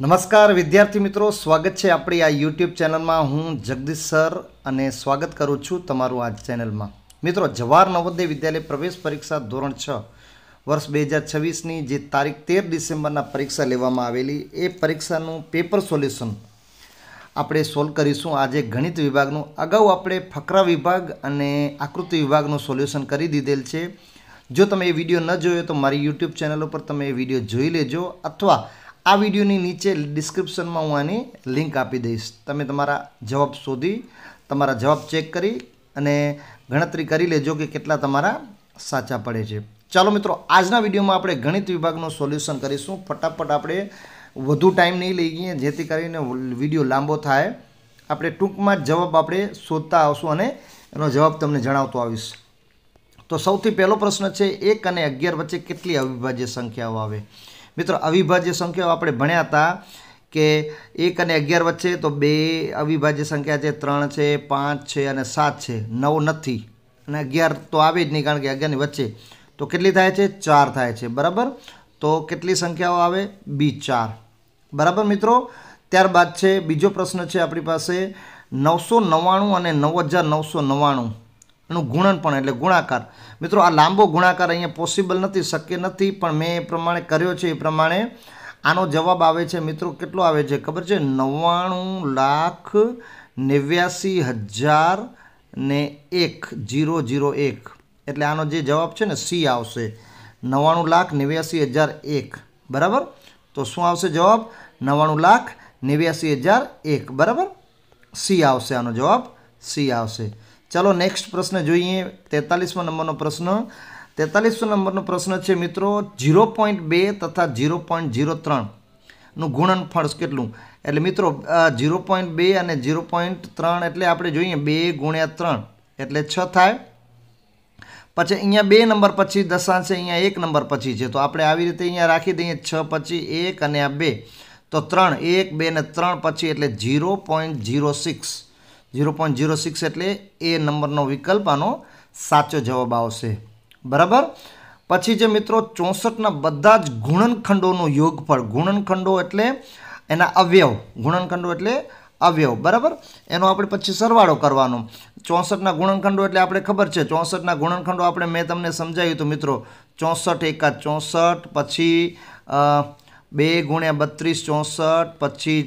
નમસ્કાર વિદ્યાર્થી મિત્રો, સ્વાગત છે આપણી આ યુટ્યુબ ચેનલમાં। હું જગદીશ સર અને સ્વાગત કરું છું તમારું આ ચેનલમાં। મિત્રો, જવાહર નવોદય વિદ્યાલય પ્રવેશ પરીક્ષા ધોરણ 6 વર્ષ 2026ની જે તારીખ 13 ડિસેમ્બરના પરીક્ષા લેવામાં આવેલી એ પરીક્ષાનું પેપર સોલ્યુશન આપણે સોલ્વ કરીશું। આજે ગણિત વિભાગનું, અગાઉ આપણે ફકરા વિભાગ અને આકૃતિ વિભાગનું સોલ્યુશન કરી દીધેલ છે। જો તમે એ વિડીયો ન જોયો તો મારી યુટ્યુબ ચેનલ ઉપર તમે એ વિડીયો જોઈ લેજો, અથવા આ વિડીયોની નીચે ડિસ્ક્રિપ્શનમાં હું આની લિંક આપી દઈશ। તમે તમારા જવાબ શોધી, તમારા જવાબ ચેક કરી અને ગણતરી કરી લેજો કે કેટલા તમારા સાચા પડે છે। ચાલો મિત્રો, આજના વિડીયોમાં આપણે ગણિત વિભાગનું સોલ્યુશન કરીશું। ફટાફટ આપણે વધુ ટાઈમ નહીં લઈ ગઈએ, જેથી કરીને વિડીયો લાંબો થાય। આપણે ટૂંકમાં જ જવાબ આપણે શોધતા આવશું અને એનો જવાબ તમને જણાવતો આવીશ। તો સૌથી પહેલો પ્રશ્ન છે, 1 અને 11 વચ્ચે કેટલી અવિભાજ્ય સંખ્યાઓ આવે? મિત્રો, અવિભાજ્ય સંખ્યાઓ આપણે ભણ્યા હતા કે 1 અને 11 વચ્ચે તો બે અવિભાજ્ય સંખ્યા છે, 3 છે, 5 છે અને 7 છે। 9 નથી અને 11 તો આવે જ નહીં, કારણ કે 11ની વચ્ચે તો કેટલી થાય છે? 4 થાય છે, બરાબર। તો કેટલી સંખ્યાઓ આવે? બી 4, બરાબર મિત્રો। ત્યારબાદ છે બીજો પ્રશ્ન છે આપણી પાસે, 999 અને 9999 એનું ગુણનફળ એટલે ગુણાકાર। મિત્રો, આ લાંબો ગુણાકાર અહીંયા પોસિબલ નથી, શક્ય નથી, પણ મેં એ પ્રમાણે કર્યો છે। એ પ્રમાણે આનો જવાબ આવે છે મિત્રો, કેટલો આવે છે ખબર છે? 99,89,001 એટલે આનો જે જવાબ છે ને સી આવશે, 99,89,001, બરાબર। તો શું આવશે જવાબ? 99,89,001, બરાબર। સી આવશે, આનો જવાબ સી આવશે। ચાલો નેક્સ્ટ પ્રશ્ન જોઈએ, 43મા નંબરનો પ્રશ્ન। 43મા નંબરનો પ્રશ્ન છે મિત્રો, 0.2 તથા 0.03 નું ગુણનફળ કેટલું? એટલે મિત્રો 0.2 અને 0.3 એટલે આપણે જોઈએ 2 ગુણ્યા 3 એટલે 6 થાય। પછી અહીંયા 2 નંબર પછી દશાંશ છે, અહીંયા 1 નંબર પછી છે, તો આપણે આવી રીતે અહીંયા રાખી દઈએ, 6 પછી 1 અને આ 2 તો 3, 1, 2 ને 3 પછી એટલે 0.06 એટલે એ નંબરનો વિકલ્પ આનો સાચો જવાબ આવશે, બરાબર। પછી જે મિત્રો 64ના બધા જ ગુણનખંડોનું યોગફળ, ગુણનખંડો એટલે એના અવયવ, ગુણનખંડો એટલે અવયવ, બરાબર। એનો આપણે પછી સરવાળો કરવાનો। 64ના ગુણનખંડો એટલે આપણે ખબર છે, 64ના ગુણનખંડો આપણે મેં તમને સમજાવ્યું હતું મિત્રો, 64 એકા 64, પછી 2 ગુણ્યા 32 64, પછી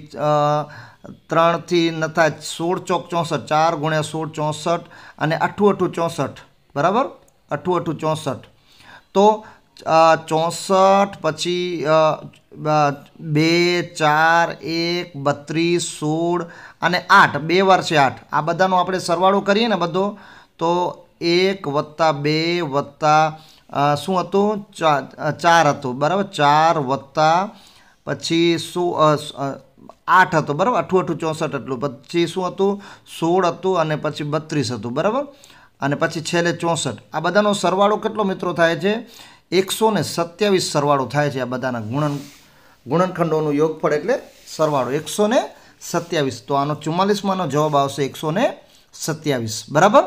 3 થી ન થાય 16 ચોક 64, 4 ગુણ્યા 16 64 અને 8 8 64, બરાબર। 8 8 64 તો 64 પછી 2 4 1 32 16 અને 8, 2 વાર છે 8, આ બધાનો આપણે સરવાળો કરીએ ને બધો, તો 1 વત્તા 2 વત્તા શું હતું? 4 હતું, બરાબર। 4 વત્તા પછી શું 8 હતો, બરાબર। 8 8 64 એટલું, પછી શું હતું? 16 હતું અને પછી 32 હતું, બરાબર। અને પછી છેલ્લે 64, આ બધાનો સરવાળો કેટલો મિત્રો થાય છે? 127 સરવાળો થાય છે આ બધાના ગુણનખંડોનું યોગફળ એટલે સરવાળો 127। તો આનો 44માનો જવાબ આવશે 127, બરાબર।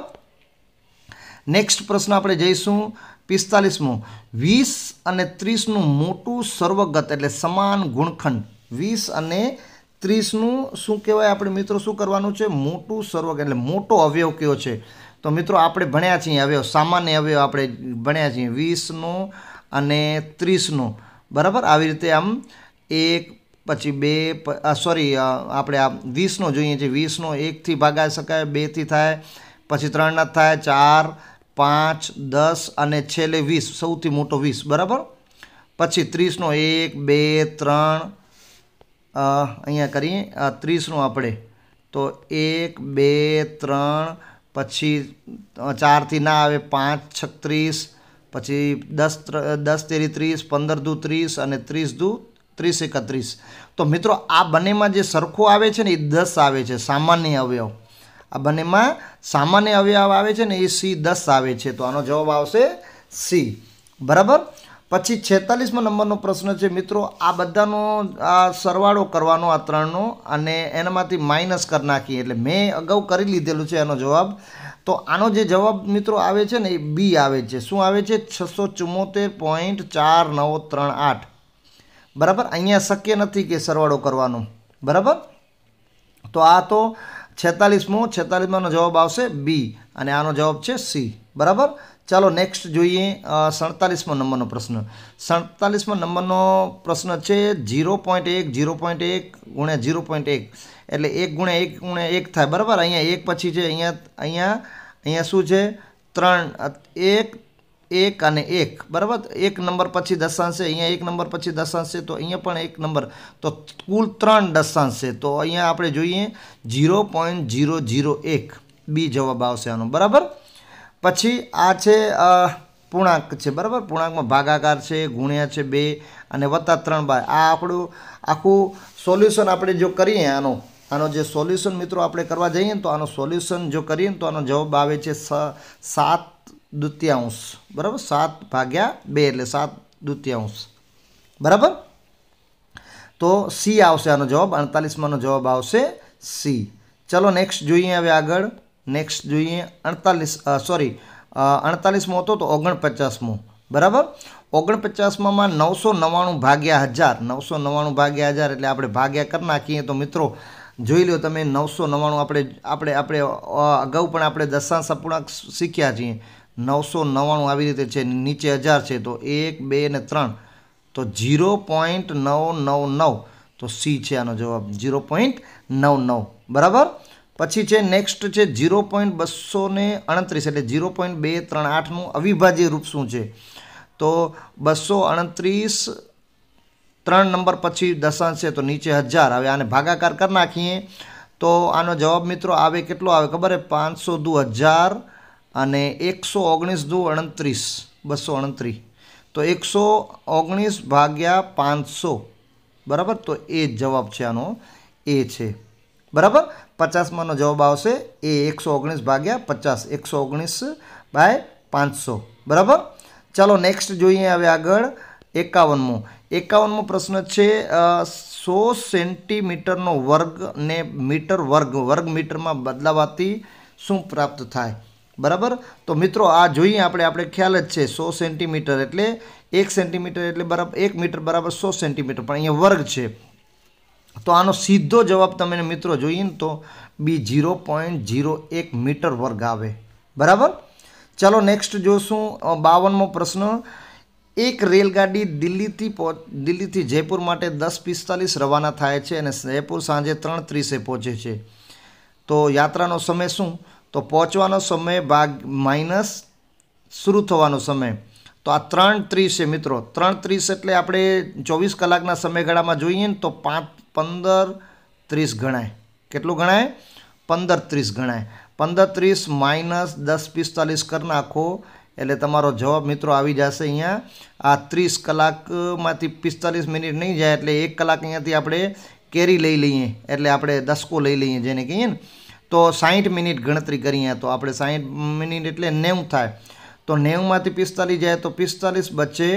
નેક્સ્ટ પ્રશ્ન આપણે જઈશું 45મો, 20 અને 30નું મોટું સર્વગત એટલે સમાન ગુણખંડ, 20 અને 30નું શું કહેવાય આપણે મિત્રો? શું કરવાનું છે? મોટું સર્વગત એટલે મોટો અવયવ કયો છે? તો મિત્રો આપણે ભણ્યા છીએ અવયવ, સામાન્ય અવયવ આપણે ભણ્યા છીએ, 20નું અને 30નું, બરાબર। આવી રીતે આમ 1 પછી 2 સોરી આપણે આ 20નો જોઈએ છીએ, 20નો 1થી ભાગાઈ શકાય, 2થી થાય, પછી 3ના થાય, 4 5 10 અને છેલ્લે 20, સૌથી મોટો 20, બરાબર। પછી 30નો 1 2 3 અહીંયા કરીએ 30નું આપણે તો 1 2 3, પછી 4થી ના આવે, 5 36, પછી 10 તેરી 30, 15 દુ 30 અને 30 દુ 30 31। તો મિત્રો આ બંનેમાં જે સરખો આવે છે ને એ 10 આવે છે, સામાન્ય અવયવ। આ બંનેમાં સામાન્ય અવયવ આવે છે ને એ સી 10 આવે છે, તો આનો જવાબ આવશે સી, બરાબર। પછી 46મા નંબરનો પ્રશ્ન છે મિત્રો, આ બધાનો આ સરવાળો કરવાનો આ ત્રણનો અને એનામાંથી માઇનસ કરી નાખીએ, એટલે મેં અગાઉ કરી લીધેલું છે એનો જવાબ। તો આનો જે જવાબ મિત્રો આવે છે ને એ બી આવે છે। શું આવે છે? 674.4938, બરાબર, અહીંયા શક્ય નથી કે સરવાળો કરવાનો, બરાબર. તો આ તો 46નો જવાબ આવશે બી અને આનો જવાબ છે સી, બરાબર. ચાલો નેક્સ્ટ જોઈએ 47મો નંબરનો પ્રશ્ન. 47મા નંબરનો પ્રશ્ન છે 0.1 ગુણ્યા 0.1 એટલે 1 ગુણ્યા 1 ગુણ્યા 1 થાય, બરાબર. અહીંયા 1 પછી છે, અહીંયા શું છે 3 1 અને 1, બરાબર. 1 નંબર પછી દશાંશ છે, અહીંયા 1 નંબર પછી દશાંશ છે, તો અહીંયા પણ 1 નંબર, તો કુલ 3 દશાંશ છે. તો અહીંયા આપણે જોઈએ 0.001 બી જવાબ આવશે આનો, બરાબર. પછી આ છે પૂર્ણાંક છે, બરાબર. પૂર્ણાંકમાં ભાગાકાર છે, ગુણ્યા છે 2 અને વત્તા 3/2. આ આપણું આખું સોલ્યુશન આપણે જો કરીએ આનો જે સોલ્યુશન મિત્રો આપણે કરવા જઈએ તો આનો સોલ્યુશન જો કરીએ તો આનો જવાબ આવે છે 7/2, બરાબર. 7/2 એટલે 7/2, બરાબર. તો સી આવશે આનો જવાબ. 48માનો જવાબ આવશે સી. ચલો નેક્સ્ટ જોઈએ હવે આગળ. નેક્સ્ટ જોઈએ 48મો હતો તો 49મો, બરાબર. 49માં 999 ભાગ્યા 1000 એટલે આપણે ભાગ્યા કરી નાખીએ તો મિત્રો જોઈ લો તમે 999 આપણે અગાઉ પણ આપણે દશાંશ અપૂર્ણાંક શીખ્યા છીએ. 999 આવી રીતે છે, નીચે 1000 છે, તો 1 2 અને 3 તો 0.999 તો સી છે આનો જવાબ 0.99, બરાબર. પછી છે નેક્સ્ટ છે 0.229 એટલે 0.238નું અવિભાજ્ય રૂપ શું છે? તો 229 3 નંબર પછી દશાંશ છે તો નીચે 1000. હવે આને ભાગાકાર કરી નાખીએ તો આનો જવાબ મિત્રો આવે કેટલો આવે ખબર છે? 500 દુ 1000 અને 119 દુ 29, 229. તો 119 ભાગ્યા 500, બરાબર. તો એ જવાબ છે આનો, એ છે, બરાબર. 50માનો જવાબ આવશે એ 119 ભાગ્યા 50, 119/500, બરાબર. ચાલો નેક્સ્ટ જોઈએ હવે આગળ 51મો પ્રશ્ન છે 100 સેન્ટીમીટરનો વર્ગ ને વર્ગ મીટરમાં બદલાવાથી શું પ્રાપ્ત થાય? બરાબર. તો મિત્રો આ જોઈએ આપણે ખ્યાલ જ છે 100 સેન્ટીમીટર એટલે 1 સેન્ટીમીટર એટલે બરાબર 1 મીટર બરાબર 100 સેન્ટીમીટર, પણ અહીંયા વર્ગ છે. તો આનો સીધો જવાબ તમે મિત્રો જોઈએ ને તો બી 0.01 મીટર વર્ગ આવે, બરાબર. ચાલો નેક્સ્ટ જોશું 52મો પ્રશ્ન. એક રેલગાડી દિલ્હીથી જયપુર માટે 10:45 રવાના થાય છે અને જયપુર સાંજે 3:30 પહોંચે છે. તો યાત્રાનો સમય શું? તો પહોંચવાનો સમય માઇનસ શરૂ થવાનો સમય. તો આ 3:30 છે મિત્રો. 3:30 એટલે આપણે 24 કલાકના સમયગાળામાં જોઈએ ને તો 15:30 ગણાય. કેટલું ગણાય? 15:30 ગણાય. 15:30 માઇનસ 10:45 કરી નાખો એટલે તમારો જવાબ મિત્રો આવી જશે અહીંયા. આ 30 કલાકમાંથી 45 મિનિટ નહીં જાય એટલે 1 કલાક અહીંયાથી આપણે કેરી લઈ લઈએ, એટલે આપણે દસકો લઈ લઈએ જેને કહીએ ને. તો 60 મિનિટ ગણતરી કરીએ તો આપણે 60 મિનિટ એટલે 90 થાય. તો 90માંથી 45 જાય તો 45 બચે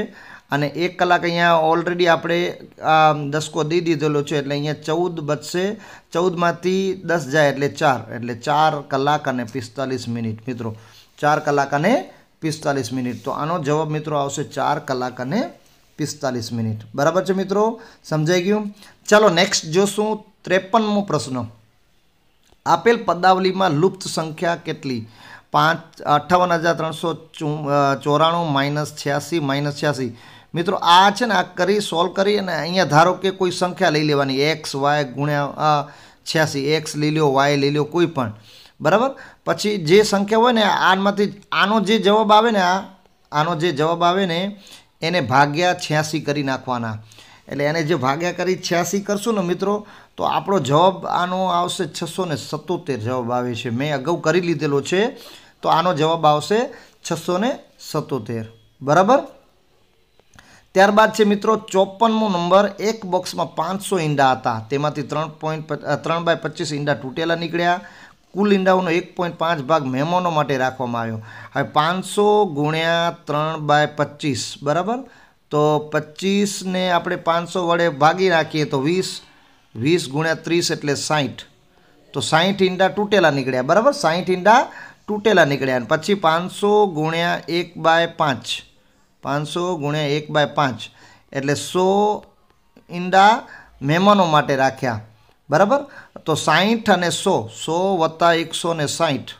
અને 1 કલાક અહીંયા ઓલરેડી આપણે આ દસકો દઈ દીધેલો છે એટલે અહીંયા 14 બચશે. 14માંથી 10 જાય એટલે 4, એટલે 4 કલાક અને 45 મિનિટ મિત્રો. 4 કલાક અને 45 મિનિટ. તો આનો જવાબ મિત્રો આવશે 4 કલાક અને 45 મિનિટ, બરાબર છે મિત્રો? સમજાઈ ગયું? ચાલો નેક્સ્ટ જોશું 53મો પ્રશ્ન. આપેલ પદાવલીમાં લુપ્ત સંખ્યા કેટલી? 58,394 -86 મિત્રો આ છે ને આ સોલ્વ કરી અને અહીંયા ધારો કે કોઈ સંખ્યા લઈ લેવાની x y ગુણ્યા 86, x લઈ લો y લઈ લો કોઈ પણ, બરાબર. પછી જે સંખ્યા હોય ને આમાંથી આનો જે જવાબ આવે ને એને ભાગ્યા 86 કરી નાખવાના. એટલે એને જે ભાગ્યા કરી 86 કરશું ને મિત્રો તો આપણો જવાબ આનો આવશે 677 જવાબ આવે છે. મેં અગાઉ કરી લીધેલો છે તો આનો જવાબ આવશે 677, બરાબર. ત્યારબાદ છે મિત્રો 54મો નંબર. એક બોક્સમાં 500 ઈંડા હતા, તેમાંથી 3/25 ઈંડા તૂટેલા નીકળ્યા. કુલ ઈંડાઓનો 1.5 ભાગ મહેમાનો માટે રાખવામાં આવ્યો. હવે 500 ગુણ્યા 3/25, બરાબર. તો 25ને આપણે 500 વડે ભાગી નાખીએ તો 20 ગુણ્યા 30 એટલે 60. તો 60 ઈંડા તૂટેલા નીકળ્યા, બરાબર. 60 ઈંડા તૂટેલા નીકળ્યા. અને પછી 500 ગુણ્યા 1/5, 500 ગુણ્યા 1/5 એટલે 100 ઈંડા મહેમાનો માટે રાખ્યા, બરાબર. તો 60 અને 100, 100 વત્તા 160,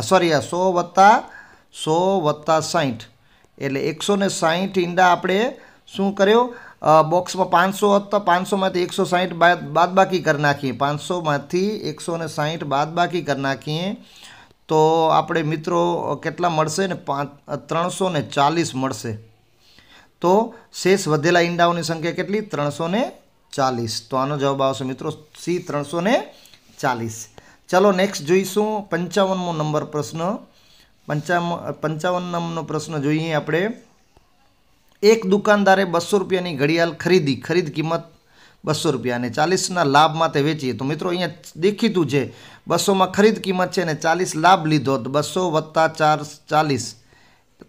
સોરી 100 વત્તા 60 એટલે 160 ઈંડા આપણે શું કર્યો, બોક્સમાં 500 હતા, 500માંથી 160 બાદબાકી કરી નાખીએ, 500માંથી 160 બાદબાકી કરી નાખીએ તો આપણે મિત્રો કેટલા મળશે ને 340 મળશે. તો શેષ વધેલા ઈંડાઓની સંખ્યા કેટલી, 340. તો આનો જવાબ આવશે મિત્રો સી, 340. ચાલો નેક્સ્ટ જોઈશું 55મો નંબર પ્રશ્ન. 55 નંબરનો પ્રશ્ન જોઈએ આપણે. એક દુકાનદારે 200 રૂપિયાની ઘડિયાળ ખરીદ કિંમત 200 રૂપિયા અને 40ના લાભમાં તે વેચી. તો મિત્રો અહીંયા દેખીતું છે 200માં ખરીદ કિંમત છે ને 40 લાભ લીધો, તો 200 વત્તા 40,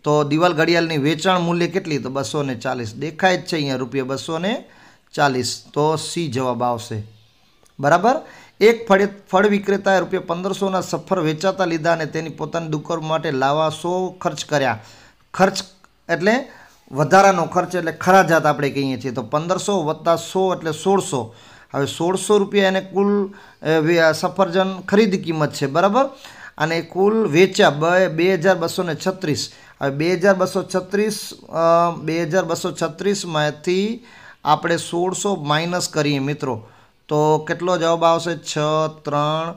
તો દિવાલ ઘડિયાળની વેચાણ મૂલ્ય કેટલી, તો 240 દેખાય જ છે અહીંયા રૂપિયા 240. તો સી જવાબ આવશે, બરાબર. એક ફળ વિક્રેતાએ રૂપિયા 1500ના સફર વેચાતા લીધા અને તેની પોતાની દુકાન માટે લાવવા 100 ખર્ચ કર્યા. ખર્ચ એટલે વધારાનો ખર્ચ એટલે ખરાજાત આપણે કહીએ છીએ. તો 1500 વત્તા 100 એટલે 1600. હવે 1600 રૂપિયા એને કુલ સફરજન ખરીદ કિંમત છે, બરાબર. અને કુલ વેચ્યા 2236. હવે 2236માંથી આપણે 1600 માઇનસ કરીએ મિત્રો, તો કેટલો જવાબ આવશે, 6, 3,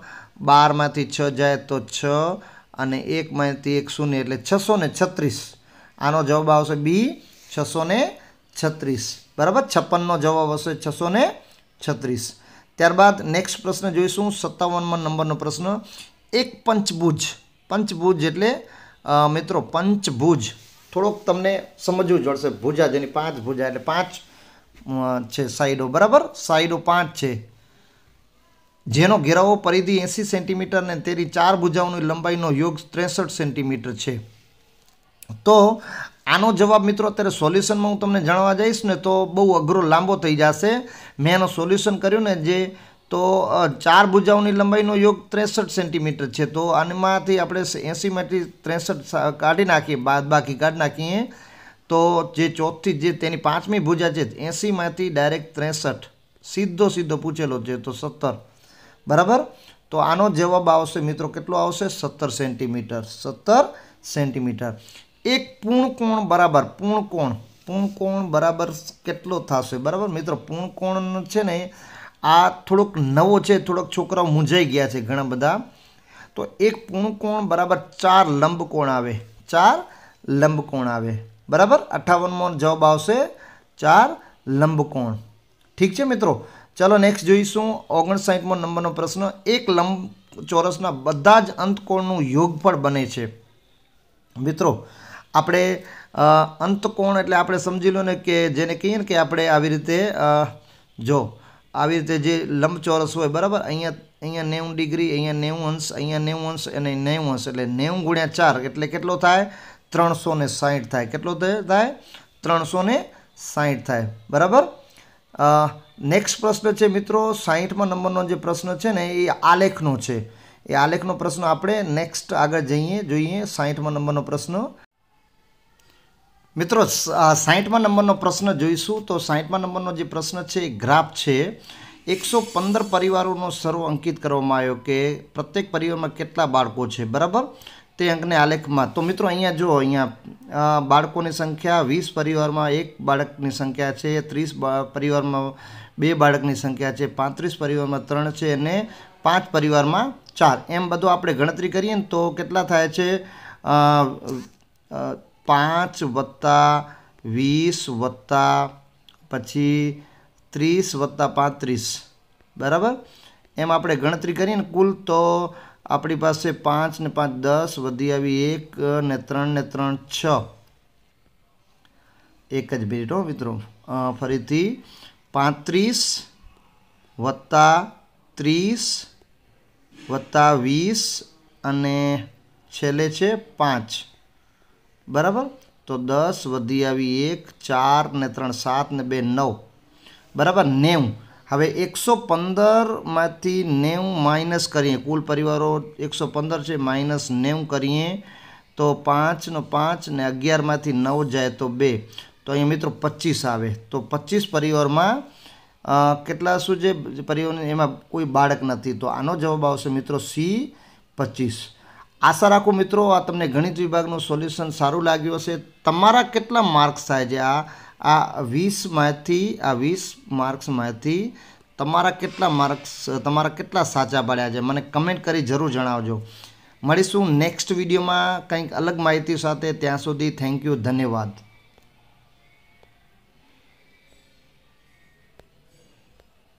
12માંથી 6 જાય તો 6 અને 1માંથી 1 શૂન્ય એટલે 636. આનો જવાબ આવશે બી, 636, બરાબર. 56નો જવાબ આવશે 636. ત્યારબાદ નેક્સ્ટ પ્રશ્ન જોઈશું 57મા નંબરનો પ્રશ્ન. એક પંચભુજ એટલે મિત્રો પંચભુજ થોડોક તમને સમજવું પડશે. ભુજા જેની 5 ભુજા એટલે 5 છે સાઈડો, બરાબર. સાઈડો 5 છે, જેનો ઘેરાવો પરિધિ 80 સેન્ટીમીટર અને તેની 4 ભુજાઓની લંબાઈનો યોગ 63 સેન્ટીમીટર છે. તો આનો જવાબ મિત્રો અત્યારે સોલ્યુશનમાં હું તમને જણાવવા જઈશ ને તો બહુ અઘરો લાંબો થઈ જશે. મેં એનું સોલ્યુશન કર્યું ને જે, તો 4 ભુજાઓની લંબાઈનો યોગ 63 સેન્ટીમીટર છે. તો આમાંથી આપણે 80માંથી 63 કાઢી નાખીએ, બાદબાકી કાઢી નાખીએ, તો જે ચોથી જે તેની 5મી ભુજા છે 80માંથી ડાયરેક્ટ 63 સીધો પૂછેલો છે તો 17, બરાબર. તો આનો જવાબ આવશે મિત્રો કેટલો આવશે, 17 સેન્ટીમીટર. 17 સેન્ટીમીટર. એક પૂર્ણકોણ બરાબર કેટલો થશે, બરાબર મિત્રો. પૂર્ણકોણ છે ને આ થોડોક નવો છે, થોડોક છોકરાઓ મૂંઝાઈ ગયા છે ઘણા બધા. તો એક પૂર્ણકોણ બરાબર 4 લંબકોણ આવે, 4 લંબકોણ આવે, બરાબર. 58મો જવાબ આવશે 4 લંબકોણ. ઠીક છે મિત્રો. ચાલો નેક્સ્ટ જોઈશું 59મો નંબરનો પ્રશ્ન. એક લંબચોરસના બધા જ અંતકોણનું યોગફળ બને છે. મિત્રો આપણે અંતકોણ એટલે આપણે સમજી લો ને કે જેને કહીએ ને કે આપણે આવી રીતે જો આવી રીતે જે લંબચોરસ હોય, બરાબર. અહીંયા 90 ડિગ્રી, અહીંયા 90 અંશ, અહીંયા 90 અંશ અને 90 અંશ એટલે 90 ગુણ્યા 4 એટલે કેટલો થાય, 360 થાય. કેટલો થાય, 360 થાય, બરાબર. નેક્સ્ટ પ્રશ્ન છે મિત્રો 60મા નંબરનો જે પ્રશ્ન છે ને એ આલેખનો છે. એ આલેખનો પ્રશ્ન આપણે નેક્સ્ટ આગળ જોઈએ 60મા નંબરનો પ્રશ્ન. મિત્રો 60મા નંબરનો પ્રશ્ન જોઈશું. તો 60મા નંબરનો જે પ્રશ્ન છે એ ગ્રાફ છે. 115 પરિવારોનો સર્વ અંકિત કરવામાં આવ્યો કે પ્રત્યેક પરિવારમાં કેટલા બાળકો છે, બરાબર. તે અંકને આલેખમાં. તો મિત્રો અહીંયા જો અહીંયા બાળકોની સંખ્યા 20 પરિવારમાં 1 બાળકની સંખ્યા છે, 30 પરિવારમાં 2 બાળકની સંખ્યા છે, 35 પરિવારમાં 3 છે અને 5 પરિવારમાં 4. એમ બધું આપણે ગણતરી કરીએ ને તો કેટલા થાય છે, 5 વત્તા 20 વત્તા પછી 30 વત્તા 35, બરાબર. એમ આપણે ગણતરી કરીએ ને કુલ તો આપણી પાસે 5 ને 5 10 વધી આવી 1 ને 3 ને 3 6. એક જ મિનિટ હો મિત્રો, ફરીથી 35 વત્તા 30 વત્તા 20 અને છેલ્લે છે 5, બરાબર. તો 10 વધી આવી 1, 4 ને 3 7 ને 2 9, બરાબર. 90. હવે 115માંથી 90 માઇનસ કરીએ, કુલ પરિવારો 115 છે, માઇનસ 90 કરીએ તો 5 નો 5 ને 11માંથી 9 જાય તો 2, તો અહીંયા મિત્રો 25 આવે. તો 25 પરિવારમાં કેટલા શું છે પરિવારને એમાં કોઈ બાળક નથી, તો આનો જવાબ આવશે મિત્રો સી 25. આશા રાખું મિત્રો આ તમને ગણિત વિભાગનું સોલ્યુશન સારું લાગ્યું હશે. તમારા કેટલા માર્ક્સ થાય છે આ 20 માર્ક્સમાંથી તમારા કેટલા સાચા પડ્યા છે મને કમેન્ટ કરી જરૂર જણાવજો. મળીશું નેક્સ્ટ વિડીયોમાં કંઈક અલગ માહિતી સાથે. ત્યાં સુધી થેન્ક યુ, ધન્યવાદ.